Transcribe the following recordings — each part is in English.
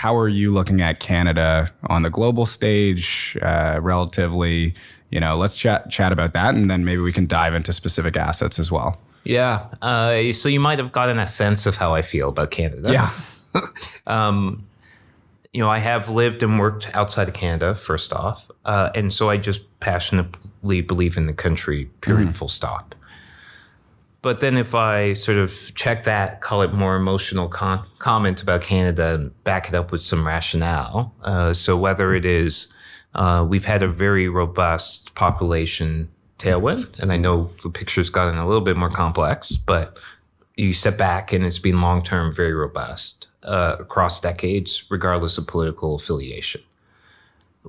how are you looking at Canada on the global stage relatively? Let's chat about that, and then maybe we can dive into specific assets as well. Yeah. So you might have gotten a sense of how I feel about Canada. Yeah. I have lived and worked outside of Canada, first off. And so I just passionately believe in the country, period, full stop. But then if I sort of check that, call it more emotional comment about Canada and back it up with some rationale. So whether it is we've had a very robust population tailwind, and I know the picture's gotten a little bit more complex, but you step back and it's been long-term very robust across decades, regardless of political affiliation.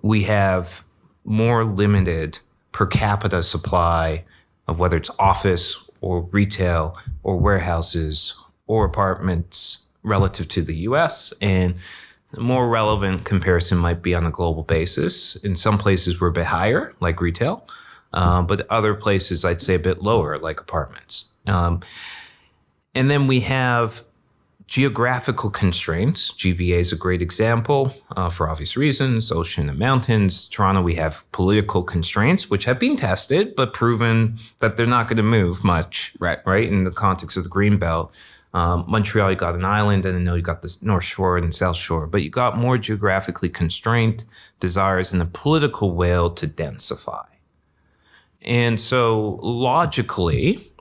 We have more limited per capita supply of whether it's office or retail or warehouses or apartments relative to the US. And a more relevant comparison might be on a global basis. In some places we're a bit higher, like retail, but other places I'd say a bit lower, like apartments. And then we have geographical constraints. GVA is a great example for obvious reasons, ocean and mountains. Toronto, we have political constraints, which have been tested, but proven that they're not going to move much, right? In the context of the Greenbelt. Montreal, you got an island, and I know you got the North Shore and South Shore, but you got more geographically constrained desires and the political will to densify. And so logically,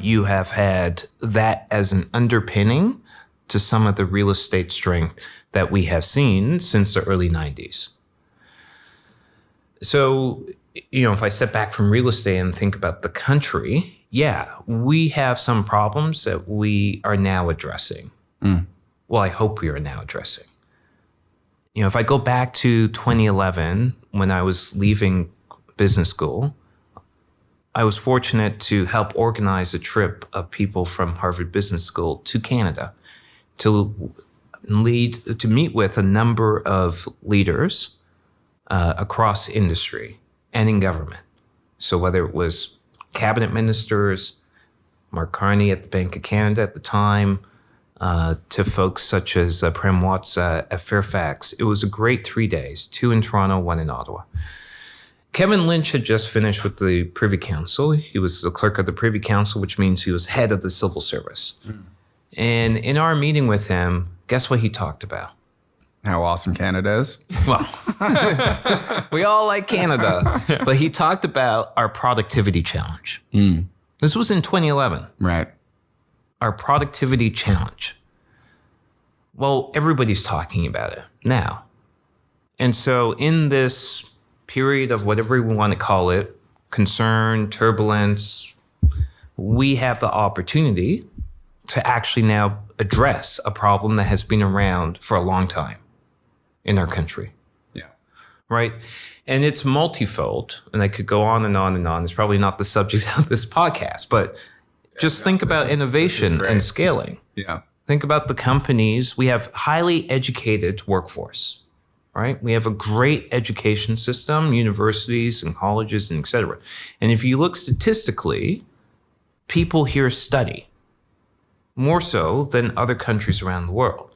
you have had that as an underpinning to some of the real estate strength that we have seen since the early 90s. So, if I step back from real estate and think about the country, yeah, we have some problems that we are now addressing. Well, I hope we are now addressing. If I go back to 2011, when I was leaving business school, I was fortunate to help organize a trip of people from Harvard Business School to Canada to meet with a number of leaders across industry and in government. So whether it was cabinet ministers, Mark Carney at the Bank of Canada at the time, to folks such as Prem Watsa at Fairfax, it was a great 3 days, 2 in Toronto, 1 in Ottawa. Kevin Lynch had just finished with the Privy Council. He was the clerk of the Privy Council, which means he was head of the civil service. And in our meeting with him, guess what he talked about? How awesome Canada is. Well, we all like Canada, but he talked about our productivity challenge. This was in 2011. Right. Our productivity challenge. Well, everybody's talking about it now. And so in this period of whatever we want to call it, concern, turbulence, we have the opportunity to actually now address a problem that has been around for a long time in our country. Yeah. Right? And it's multifold, and I could go on and on and on. It's probably not the subject of this podcast, but just think about innovation and scaling. Yeah. Think about the companies. We have highly educated workforce. Right? We have a great education system, universities and colleges and et cetera. And if you look statistically, people here study more so than other countries around the world.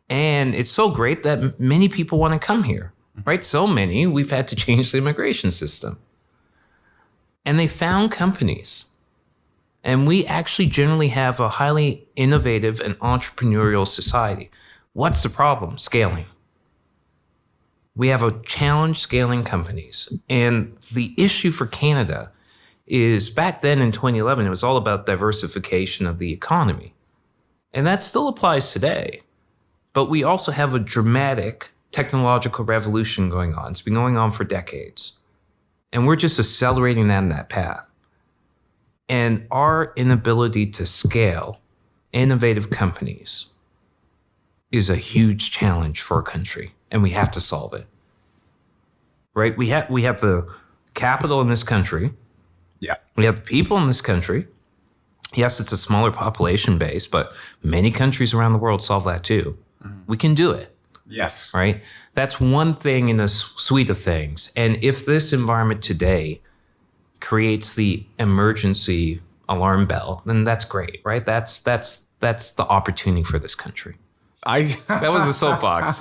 And it's so great that many people want to come here, right? So many, we've had to change the immigration system. And they found companies. And we actually generally have a highly innovative and entrepreneurial society. What's the problem? Scaling. We have a challenge scaling companies. And the issue for Canada is back then in 2011, it was all about diversification of the economy. And that still applies today. But we also have a dramatic technological revolution going on. It's been going on for decades. And we're just accelerating that in that path. And our inability to scale innovative companies is a huge challenge for our country. And we have to solve it, right? We have the capital in this country. Yeah. We have the people in this country. Yes, it's a smaller population base, but many countries around the world solve that too. We can do it. Yes. Right? That's one thing in a suite of things. And if this environment today creates the emergency alarm bell, then that's great, right? That's the opportunity for this country. That was a soapbox.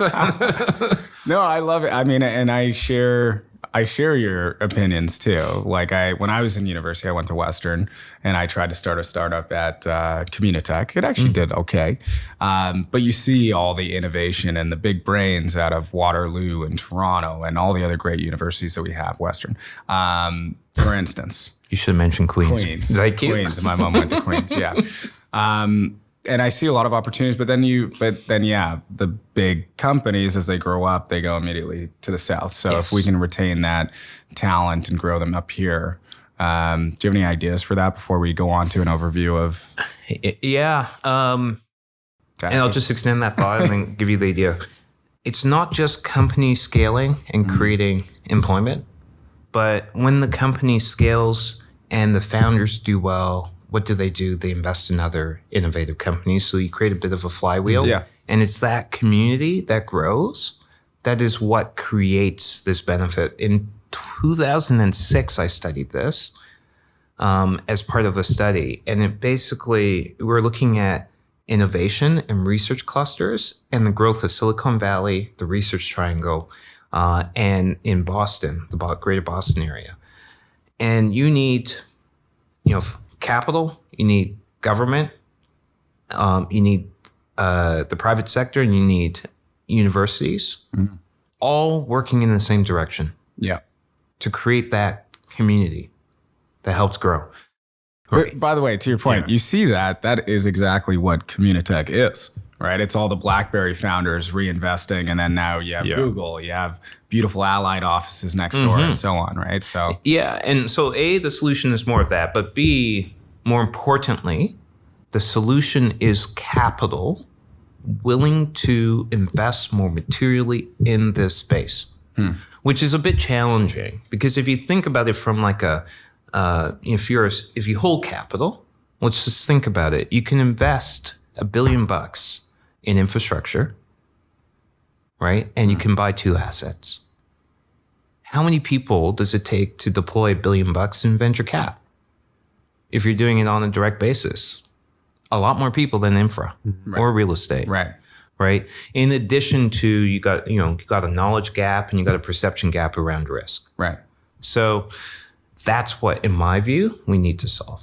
No, I love it. I mean, and I share your opinions too. Like when I was in university, I went to Western and I tried to start a startup at Communitech. It actually did okay. But you see all the innovation and the big brains out of Waterloo and Toronto and all the other great universities that we have, Western. For instance. You should have mentioned Queens. Queens. Queens. My mom went to Queens, yeah. And I see a lot of opportunities, but then the big companies, as they grow up, they go immediately to the south. So if we can retain that talent and grow them up here, do you have any ideas for that before we go on to an overview of? Yeah. And I'll just extend that thought and then give you the idea. It's not just company scaling and creating employment, but when the company scales and the founders do well, what do? They invest in other innovative companies. So you create a bit of a flywheel. Yeah. And it's that community that grows that is what creates this benefit. In 2006, I studied this as part of a study. And it basically, we're looking at innovation and research clusters and the growth of Silicon Valley, the Research Triangle, and in Boston, the greater Boston area. And you need, capital, you need government, you need the private sector, and you need universities, all working in the same direction. Yeah. To create that community that helps grow. But by the way, to your point, you see that is exactly what Communitech is, right? It's all the BlackBerry founders reinvesting, and then now you have Google, you have beautiful allied offices next door, and so on, right? So and so A, the solution is more of that, but B, more importantly, the solution is capital willing to invest more materially in this space, which is a bit challenging because if you think about it from like if you hold capital, let's just think about it. You can invest $1 billion in infrastructure, right? And you can buy 2 assets. How many people does it take to deploy $1 billion in venture cap? If you're doing it on a direct basis, a lot more people than infra or real estate. Right. In addition to you got a knowledge gap and you got a perception gap around risk. Right. So that's what, in my view, we need to solve.